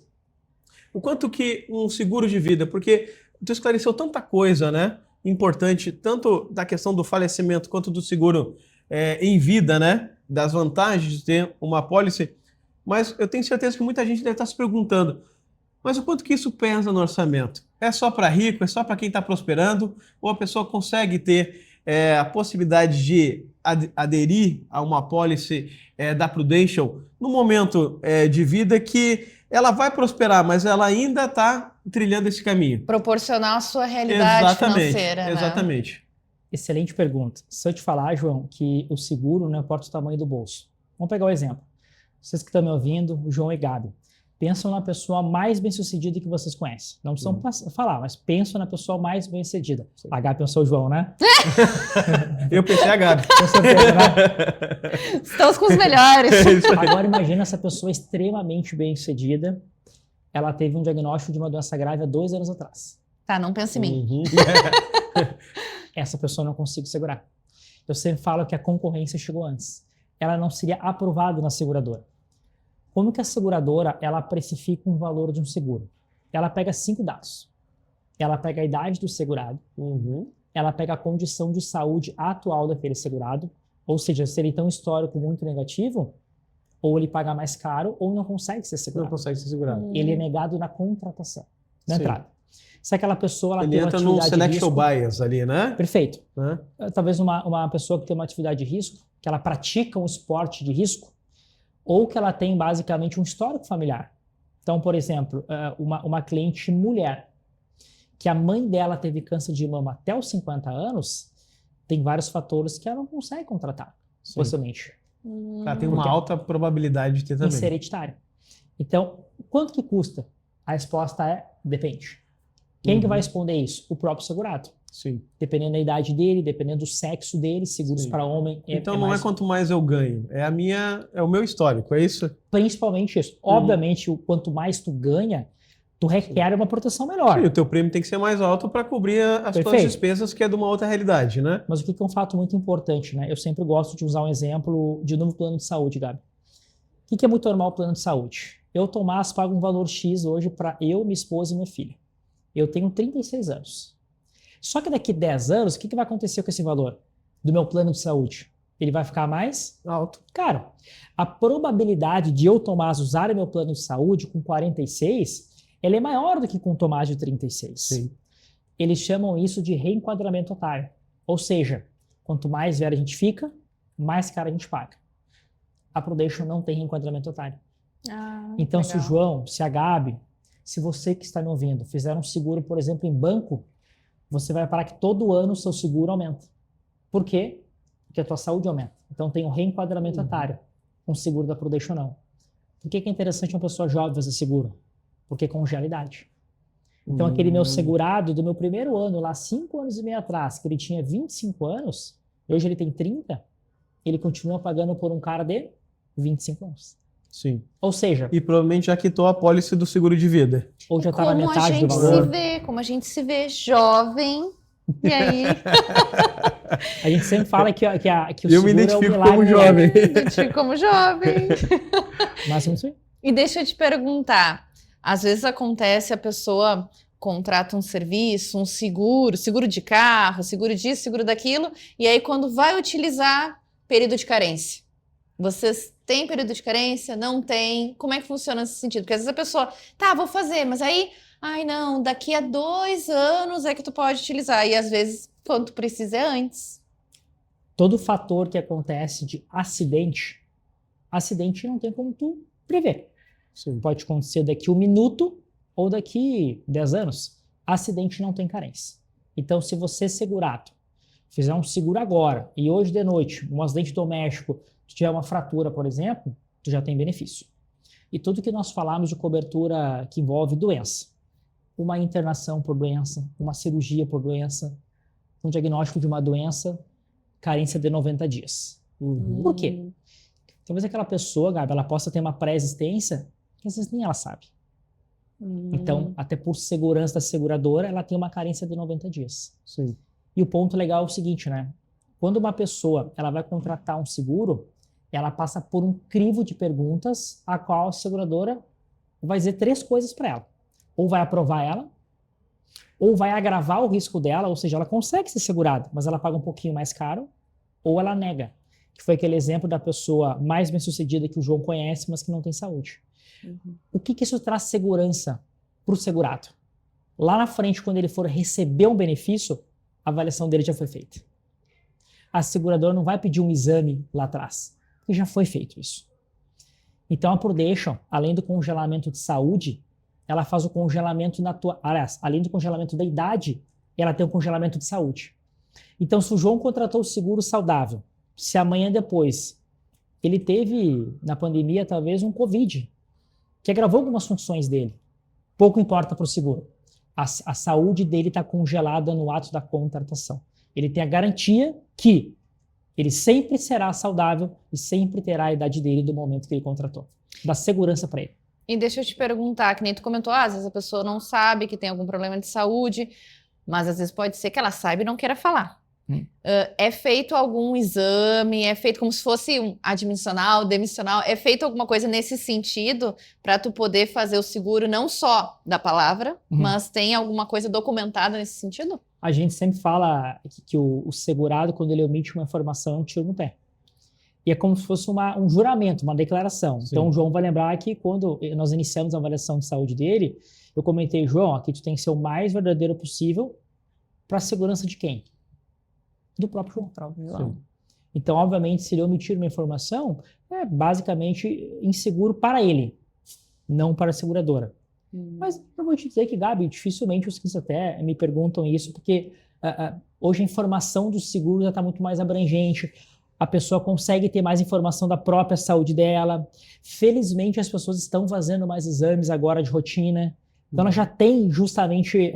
O quanto que um seguro de vida, porque tu esclareceu tanta coisa, né? Importante, tanto da questão do falecimento quanto do seguro em vida, né? Das vantagens de ter uma apólice. Mas eu tenho certeza que muita gente deve estar se perguntando, mas o quanto que isso pesa no orçamento? É só para rico? É só para quem está prosperando? Ou a pessoa consegue ter a possibilidade de aderir a uma apólice da Prudential no momento de vida que ela vai prosperar, mas ela ainda está trilhando esse caminho? Proporcionar a sua realidade financeira, né? Exatamente. Excelente pergunta. Se eu te falar, João, que o seguro não importa o tamanho do bolso. Vamos pegar o exemplo. Vocês que estão me ouvindo, o João e Gabi, pensam na pessoa mais bem-sucedida que vocês conhecem. Não precisam falar, mas pensam na pessoa mais bem-sucedida. A Gabi pensou o João, né? Eu pensei a Gabi. Com certeza, né? Estamos com os melhores. Agora imagina essa pessoa extremamente bem-sucedida. Ela teve um diagnóstico de uma doença grave há 2 anos atrás. Tá, não pensa em mim. Uhum. Essa pessoa eu não consigo segurar. Eu sempre falo que a concorrência chegou antes. Ela não seria aprovada na seguradora. Como que a seguradora ela precifica um valor de um seguro? Ela pega 5 dados. Ela pega a idade do segurado, ela pega a condição de saúde atual daquele segurado, ou seja, se ele tem um histórico muito negativo, ou ele paga mais caro, ou não consegue ser segurado. Não consegue ser segurado. Ele é negado na contratação, na Sim. entrada. Se aquela pessoa ela Ele tem uma entra num atividade de selection risco, bias ali, né? perfeito. Né? Talvez uma pessoa que tem uma atividade de risco, que ela pratica um esporte de risco, ou que ela tem basicamente um histórico familiar. Então, por exemplo, uma cliente mulher, que a mãe dela teve câncer de mama até os 50 anos, tem vários fatores que ela não consegue contratar, possivelmente. Ela tem uma alta probabilidade de ter também. Isso é hereditário. Então, quanto que custa? A resposta é, depende. Quem que vai responder isso? O próprio segurado. Sim. Dependendo da idade dele, dependendo do sexo dele, seguros Sim. para homem. Então não é quanto mais eu ganho, é o meu histórico, é isso? Principalmente isso. Obviamente, quanto mais tu ganha, tu requer uma proteção melhor. Sim, o teu prêmio tem que ser mais alto para cobrir as tuas despesas, que é de uma outra realidade, né? Mas o que é um fato muito importante, né? Eu sempre gosto de usar um exemplo de novo plano de saúde, Gabi. O que é muito normal o plano de saúde? Eu, Tomás, pago um valor X hoje para eu, minha esposa e minha filha. Eu tenho 36 anos. Só que daqui 10 anos, o que vai acontecer com esse valor do meu plano de saúde? Ele vai ficar mais alto. Caro. A probabilidade de eu, Tomás, usar o meu plano de saúde com 46, ela é maior do que com o Tomás de 36. Sim. Eles chamam isso de reenquadramento otário. Ou seja, quanto mais velho a gente fica, mais caro a gente paga. A Prudential não tem reenquadramento otário. Então, legal. se o João, se a Gabi, se você que está me ouvindo, fizer um seguro, por exemplo, em banco, você vai reparar que todo ano o seu seguro aumenta. Por quê? Porque a tua saúde aumenta. Então tem um reenquadramento otário. Um seguro da Prudential não. Por que é interessante uma pessoa jovem fazer seguro? Porque congela a idade. Então aquele meu segurado do meu primeiro ano, lá 5 anos e meio atrás, que ele tinha 25 anos, hoje ele tem 30, ele continua pagando por um cara de 25 anos. Sim. Ou seja... E provavelmente já quitou a apólice do seguro de vida. Ou já está na metade do valor. Como a gente se vê jovem, e aí... A gente sempre fala que o eu me identifico como jovem. Me identifico como jovem. Mas não sei. E deixa eu te perguntar, às vezes acontece a pessoa contrata um serviço, um seguro de carro, seguro disso, seguro daquilo, e aí quando vai utilizar, período de carência. Vocês têm período de carência? Não tem? Como é que funciona nesse sentido? Porque às vezes a pessoa, tá, vou fazer, mas aí, ai não, daqui a 2 anos é que tu pode utilizar. E às vezes, quando tu precisa é antes. Todo fator que acontece de acidente não tem como tu prever. Sim. Pode acontecer daqui 1 minuto ou daqui 10 anos. Acidente não tem carência. Então, se você segurado, fizer um seguro agora e hoje de noite, um acidente doméstico, se tiver uma fratura, por exemplo, tu já tem benefício. E tudo que nós falamos de cobertura que envolve doença, uma internação por doença, uma cirurgia por doença, um diagnóstico de uma doença, carência de 90 dias. Por quê? Talvez aquela pessoa, Gabi, ela possa ter uma pré-existência que às vezes nem ela sabe. Então, até por segurança da seguradora, ela tem uma carência de 90 dias. Sim. E o ponto legal é o seguinte, né? Quando uma pessoa ela vai contratar um seguro, ela passa por um crivo de perguntas, a qual a seguradora vai dizer 3 coisas para ela. ou vai aprovar ela, ou vai agravar o risco dela, ou seja, ela consegue ser segurada, mas ela paga um pouquinho mais caro, ou ela nega, que foi aquele exemplo da pessoa mais bem-sucedida que o João conhece, mas que não tem saúde. O que isso traz segurança para o segurado? Lá na frente, quando ele for receber um benefício, a avaliação dele já foi feita. A seguradora não vai pedir um exame lá atrás, porque já foi feito isso. Então a Prudential, além do congelamento de saúde, ela faz o congelamento aliás, além do congelamento da idade, ela tem o congelamento de saúde. Então, se o João contratou o seguro saudável, se amanhã depois ele teve, na pandemia, talvez um Covid, que agravou algumas funções dele, pouco importa para o seguro. A saúde dele está congelada no ato da contratação. Ele tem a garantia que ele sempre será saudável e sempre terá a idade dele do momento que ele contratou. Dá segurança para ele. E deixa eu te perguntar, que nem tu comentou, às vezes a pessoa não sabe que tem algum problema de saúde, mas às vezes pode ser que ela saiba e não queira falar. É feito algum exame, é feito como se fosse um admissional, demissional, é feito alguma coisa nesse sentido para tu poder fazer o seguro não só da palavra, mas tem alguma coisa documentada nesse sentido? A gente sempre fala que o segurado, quando ele omite uma informação, é um tiro no pé. E é como se fosse um juramento, uma declaração. Sim. Então, o João vai lembrar que quando nós iniciamos a avaliação de saúde dele, eu comentei, João, aqui tu tem que ser o mais verdadeiro possível para a segurança de quem? Do próprio João. Então, obviamente, se ele omitir uma informação, é basicamente inseguro para ele, não para a seguradora. Mas eu vou te dizer que, Gabi, dificilmente os clientes até me perguntam isso, porque hoje a informação do seguro já está muito mais abrangente. A pessoa consegue ter mais informação da própria saúde dela. Felizmente, as pessoas estão fazendo mais exames agora de rotina. Então, ela já tem justamente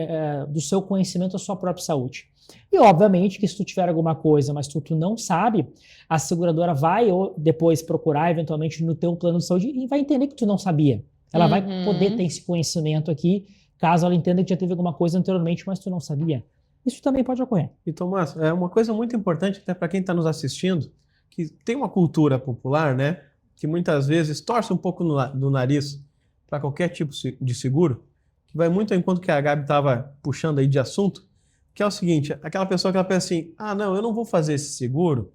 do seu conhecimento a sua própria saúde. E, obviamente, que se tu tiver alguma coisa, mas tu não sabe, a seguradora vai ou depois procurar, eventualmente, no teu plano de saúde e vai entender que tu não sabia. Ela vai poder ter esse conhecimento aqui, caso ela entenda que já teve alguma coisa anteriormente, mas tu não sabia. Isso também pode ocorrer. E, Tomás, é uma coisa muito importante até para quem está nos assistindo, que tem uma cultura popular, né, que muitas vezes torce um pouco do nariz para qualquer tipo de seguro, que vai muito ao encontro que a Gabi estava puxando aí de assunto, que é o seguinte, aquela pessoa que ela pensa assim, não, eu não vou fazer esse seguro,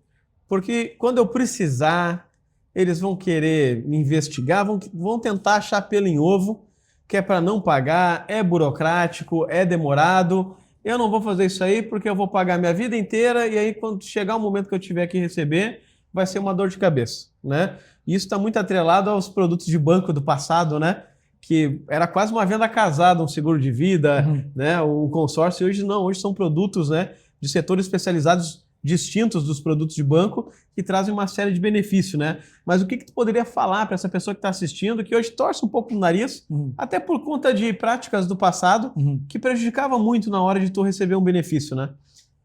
porque quando eu precisar, eles vão querer me investigar, vão tentar achar pelo em ovo, que é para não pagar, é burocrático, é demorado. Eu não vou fazer isso aí porque eu vou pagar minha vida inteira e aí quando chegar o momento que eu tiver que receber, vai ser uma dor de cabeça, né? E isso está muito atrelado aos produtos de banco do passado, né? Que era quase uma venda casada, um seguro de vida, né? Um consórcio. Hoje não, hoje são produtos, né, de setores especializados distintos dos produtos de banco que trazem uma série de benefícios, né? Mas o que tu poderia falar para essa pessoa que está assistindo, que hoje torce um pouco no nariz, até por conta de práticas do passado, que prejudicava muito na hora de tu receber um benefício, né?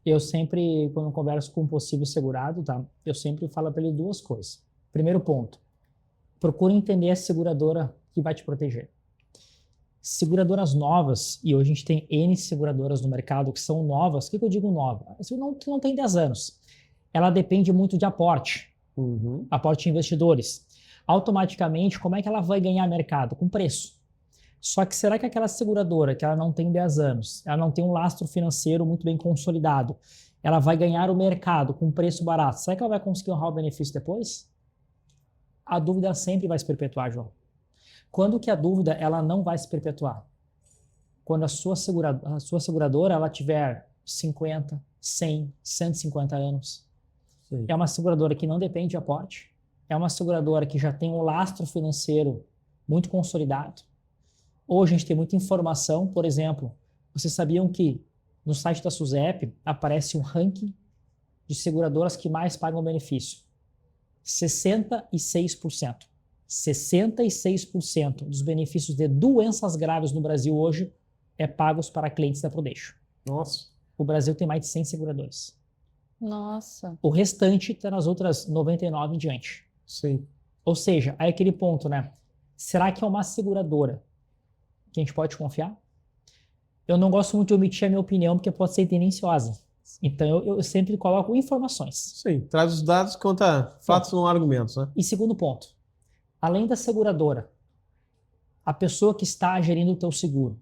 Eu sempre, quando eu converso com um possível segurado, tá? Eu sempre falo para ele duas coisas. Primeiro ponto, procure entender a seguradora que vai te proteger. Seguradoras novas, e hoje a gente tem N seguradoras no mercado que são novas. O que eu digo nova? Que não tem 10 anos. Ela depende muito de aporte. Aporte de investidores. Automaticamente, como é que ela vai ganhar mercado? Com preço. Só que será que aquela seguradora, que ela não tem 10 anos, ela não tem um lastro financeiro muito bem consolidado, ela vai ganhar o mercado com preço barato? Será que ela vai conseguir honrar o benefício depois? A dúvida sempre vai se perpetuar, João. Quando que a dúvida ela não vai se perpetuar? Quando a sua seguradora ela tiver 50, 100, 150 anos. Sim. É uma seguradora que não depende de aporte. É uma seguradora que já tem um lastro financeiro muito consolidado. Hoje a gente tem muita informação. Por exemplo, vocês sabiam que no site da SUSEP aparece um ranking de seguradoras que mais pagam benefício? 66%. 66% dos benefícios de doenças graves no Brasil hoje é pagos para clientes da Prudential. Nossa. O Brasil tem mais de 100 seguradoras. Nossa. O restante está nas outras 99 em diante. Sim. Ou seja, aí aquele ponto, né? Será que é uma seguradora que a gente pode confiar? Eu não gosto muito de omitir a minha opinião porque pode ser tendenciosa. Então eu sempre coloco informações. Sim, traz os dados, conta fatos, não argumentos, né? E segundo ponto. Além da seguradora, a pessoa que está gerindo o teu seguro,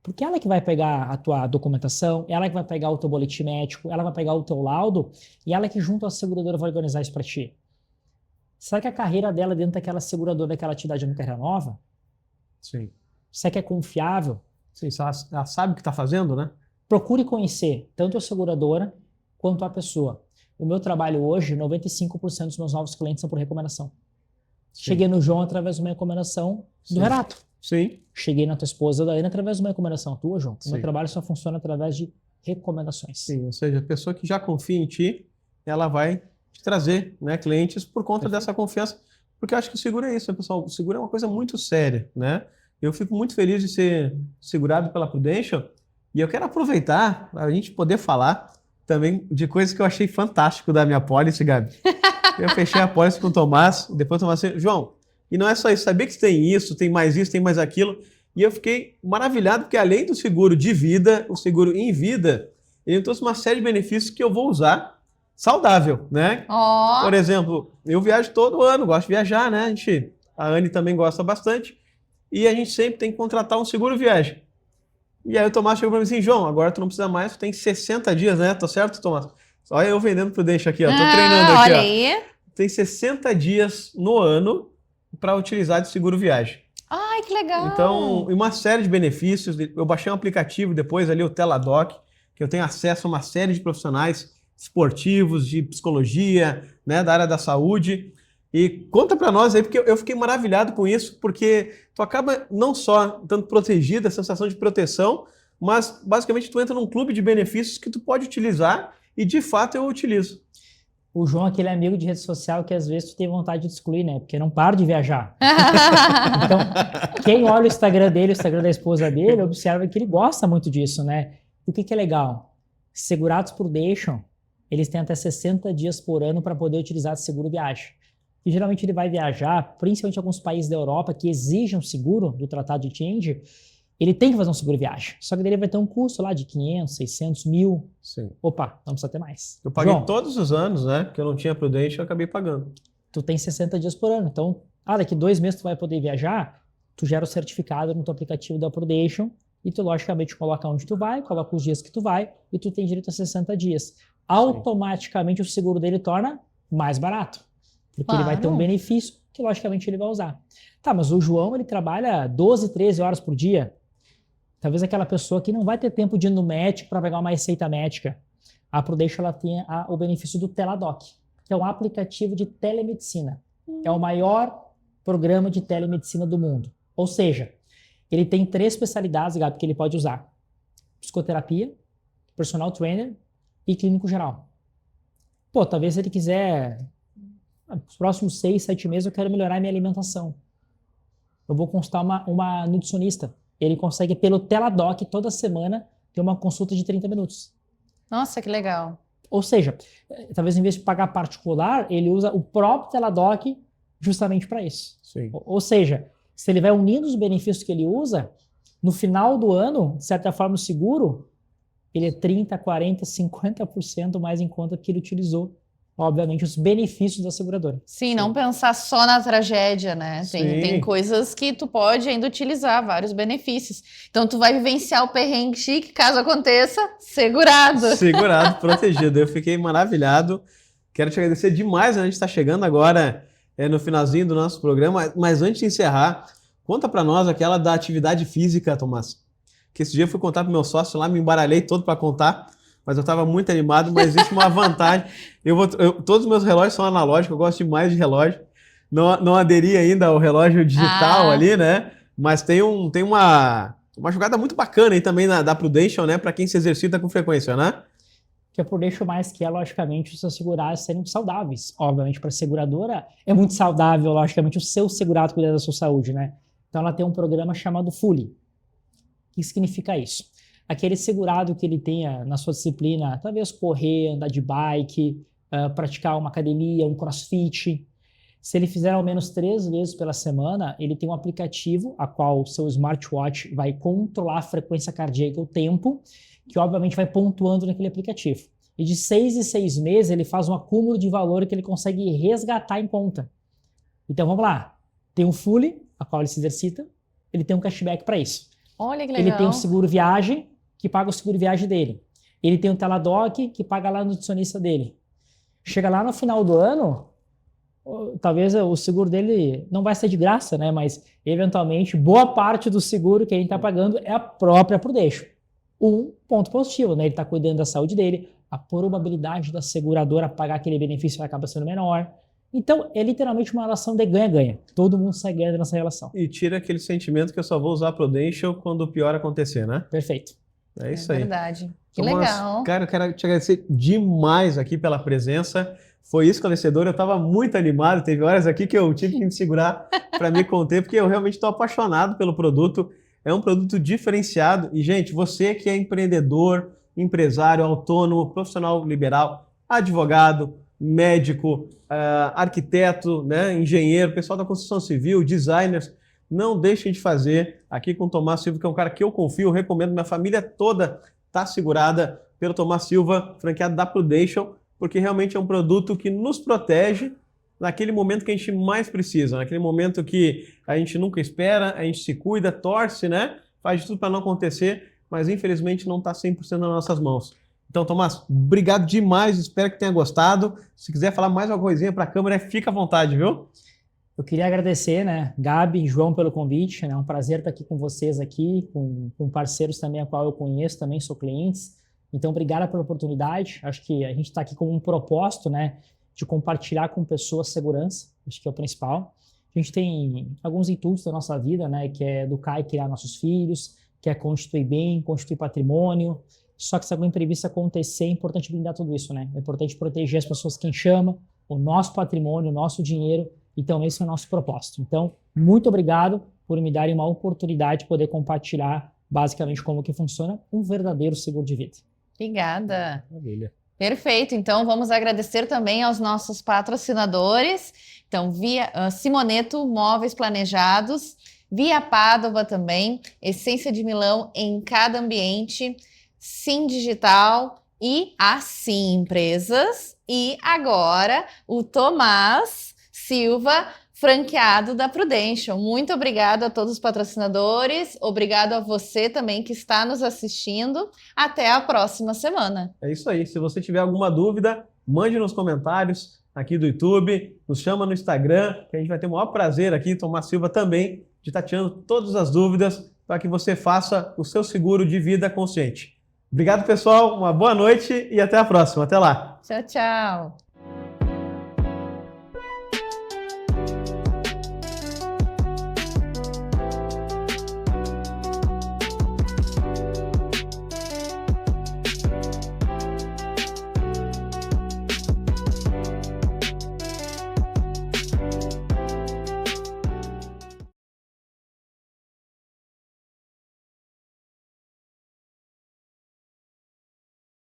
Porque ela que vai pegar a tua documentação, ela que vai pegar o teu boletim médico, ela vai pegar o teu laudo e ela que junto à seguradora vai organizar isso para ti. Será que a carreira dela dentro daquela seguradora, daquela atividade nunca renova? Sim. Será que é confiável? Sim, ela sabe o que está fazendo, né? Procure conhecer tanto a seguradora quanto a pessoa. O meu trabalho hoje, 95% dos meus novos clientes são por recomendação. Sim. Cheguei no João através de uma recomendação do Renato. Sim. Cheguei na tua esposa, da Ana, através de uma recomendação tua, João. O meu Sim. trabalho só funciona através de recomendações. Sim, ou seja, a pessoa que já confia em ti, ela vai te trazer, né, clientes por conta dessa confiança. Porque eu acho que o seguro é isso, né, pessoal? O seguro é uma coisa muito séria, né? Eu fico muito feliz de ser segurado pela Prudential e eu quero aproveitar para a gente poder falar também de coisas que eu achei fantástico da minha pólice, Gabi. Eu fechei a pólice com o Tomás, depois o Tomás disse, João, e não é só isso, sabia que tem isso, tem mais aquilo. E eu fiquei maravilhado, porque além do seguro de vida, o seguro em vida, ele trouxe uma série de benefícios que eu vou usar saudável, né? Ó, Por exemplo, eu viajo todo ano, gosto de viajar, né? A Anne também gosta bastante, e a gente sempre tem que contratar um seguro viagem. E aí o Tomás chegou para mim assim, João, agora tu não precisa mais, tu tem 60 dias, né? Tá certo, Tomás? Olha eu vendendo Prudential aqui, ó. Tô treinando aqui, olha ó. aí. Tem 60 dias no ano para utilizar de seguro viagem. Ai, que legal. Então, e uma série de benefícios. Eu baixei um aplicativo depois ali, o Teladoc, que eu tenho acesso a uma série de profissionais esportivos, de psicologia, né, da área da saúde. E conta para nós aí, porque eu fiquei maravilhado com isso, porque tu acaba não só estando protegido, a sensação de proteção, mas basicamente tu entra num clube de benefícios que tu pode utilizar e de fato eu utilizo. O João é aquele amigo de rede social que às vezes tu tem vontade de excluir, né? Porque não para de viajar. Então, quem olha o Instagram dele, o Instagram da esposa dele, observa que ele gosta muito disso, né? O que é legal? Segurados Prudential, eles têm até 60 dias por ano para poder utilizar seguro viagem. E geralmente ele vai viajar, principalmente em alguns países da Europa que exigem um seguro do Tratado de Change, ele tem que fazer um seguro viagem. Só que ele vai ter um custo lá de 500, 600 mil. Sim. Opa, não precisa ter mais. Eu paguei João, todos os anos, né? Que eu não tinha Prudential, eu acabei pagando. tu tem 60 dias por ano. Então, daqui 2 meses tu vai poder viajar, tu gera o certificado no teu aplicativo da Prudential e tu, logicamente, coloca onde tu vai, coloca os dias que tu vai e tu tem direito a 60 dias. Automaticamente o seguro dele torna mais barato. Porque ele vai ter um benefício que, logicamente, ele vai usar. Tá, mas o João, ele trabalha 12, 13 horas por dia. Talvez aquela pessoa que não vai ter tempo de ir no médico para pegar uma receita médica. A Prudential ela tem o benefício do Teladoc, que é um aplicativo de telemedicina. É o maior programa de telemedicina do mundo. Ou seja, ele tem 3 especialidades, Gabi, que ele pode usar. Psicoterapia, personal trainer e clínico geral. Pô, talvez ele quiser, nos próximos 6, 7 meses eu quero melhorar a minha alimentação. Eu vou consultar uma nutricionista. Ele consegue, pelo Teladoc, toda semana, ter uma consulta de 30 minutos. Nossa, que legal. Ou seja, talvez em vez de pagar particular, ele usa o próprio Teladoc justamente para isso. Sim. Ou seja, se ele vai unindo os benefícios que ele usa, no final do ano, de certa forma, o seguro, ele é 30%, 40%, 50% mais em conta que ele utilizou, obviamente, os benefícios da seguradora. Sim, não pensar só na tragédia, né? Tem coisas que tu pode ainda utilizar, vários benefícios. Então, tu vai vivenciar o perrengue chique, caso aconteça, segurado. Segurado, protegido. Eu fiquei maravilhado. Quero te agradecer demais. A gente está chegando agora no finalzinho do nosso programa. Mas antes de encerrar, conta para nós aquela da atividade física, Tomás. Que esse dia eu fui contar para o meu sócio lá, me embaralhei todo para contar. Mas eu estava muito animado, mas existe uma vantagem. Todos os meus relógios são analógicos, eu gosto demais de relógio. Não aderi ainda ao relógio digital ali, né? Mas tem uma jogada muito bacana aí também da Prudential, né? Para quem se exercita com frequência, né? Que a Prudential mais que logicamente, os seus segurados serem saudáveis. Obviamente, para a seguradora, é muito saudável, logicamente, o seu segurado cuidar da sua saúde, né? Então, ela tem um programa chamado Fully. O que significa isso? Aquele segurado que ele tenha na sua disciplina, talvez correr, andar de bike, praticar uma academia, um crossfit. Se ele fizer ao menos 3 vezes pela semana, ele tem um aplicativo a qual o seu smartwatch vai controlar a frequência cardíaca, o tempo, que obviamente vai pontuando naquele aplicativo. E de 6 em 6 meses ele faz um acúmulo de valor que ele consegue resgatar em conta. Então vamos lá, tem o Fully, a qual ele se exercita, ele tem um cashback para isso. Olha que Ele legal. tem o seguro viagem, que paga o seguro viagem dele. Ele tem o Teladoc, que paga lá no nutricionista dele. Chega lá no final do ano, talvez o seguro dele não vai ser de graça, né? Mas, eventualmente, boa parte do seguro que ele está pagando é a própria Prudential. Um ponto positivo, né? Ele está cuidando da saúde dele, a probabilidade da seguradora pagar aquele benefício acaba sendo menor. Então, é literalmente uma relação de ganha-ganha. Todo mundo sai ganhando nessa relação. E tira aquele sentimento que eu só vou usar a Prudential quando o pior acontecer, né? Perfeito. É isso aí. Verdade. Que Tomás, legal. cara, eu quero te agradecer demais aqui pela presença. Foi esclarecedor, eu estava muito animado. Teve horas aqui que eu tive que me segurar para me conter, porque eu realmente estou apaixonado pelo produto. É um produto diferenciado. E, gente, você que é empreendedor, empresário, autônomo, profissional liberal, advogado, médico, arquiteto, né, engenheiro, pessoal da construção civil, designers, não deixem de fazer aqui com o Tomás Silva, que é um cara que eu confio, eu recomendo, minha família toda está segurada pelo Tomás Silva, franqueado da Prudential, porque realmente é um produto que nos protege naquele momento que a gente mais precisa, naquele momento que a gente nunca espera, a gente se cuida, torce, né? Faz de tudo para não acontecer, mas infelizmente não está 100% nas nossas mãos. Então, Tomás, obrigado demais, espero que tenha gostado. Se quiser falar mais uma coisinha para a câmera, fica à vontade, viu? Eu queria agradecer, né, Gabi e João pelo convite, né, é um prazer estar aqui com vocês aqui, com parceiros também a qual eu conheço, também sou clientes. Então, obrigado pela oportunidade. Acho que a gente está aqui com um propósito, né, de compartilhar com pessoas segurança, acho que é o principal. A gente tem alguns intuitos da nossa vida, né, que é educar e criar nossos filhos, que é constituir bem, constituir patrimônio. Só que se algum imprevisto acontecer, é importante blindar tudo isso, né? É importante proteger as pessoas que a gente chama, o nosso patrimônio, o nosso dinheiro. Então, esse é o nosso propósito. Então, muito obrigado por me darem uma oportunidade de poder compartilhar basicamente como que funciona um verdadeiro seguro de vida. Obrigada. Maravilha. Perfeito. Então, vamos agradecer também aos nossos patrocinadores. Então, via Simoneto Móveis Planejados, Via Pádua também, Essência de Milão em cada ambiente, Sim Digital e a Sim Empresas. E agora, o Tomás Silva, franqueado da Prudential. Muito obrigado a todos os patrocinadores, obrigado a você também que está nos assistindo. Até a próxima semana. É isso aí. Se você tiver alguma dúvida, mande nos comentários aqui do YouTube, nos chama no Instagram, que a gente vai ter o maior prazer aqui, Tomás Silva também, de estar tirando todas as dúvidas para que você faça o seu seguro de vida consciente. Obrigado, pessoal. Uma boa noite e até a próxima. Até lá. Tchau, tchau.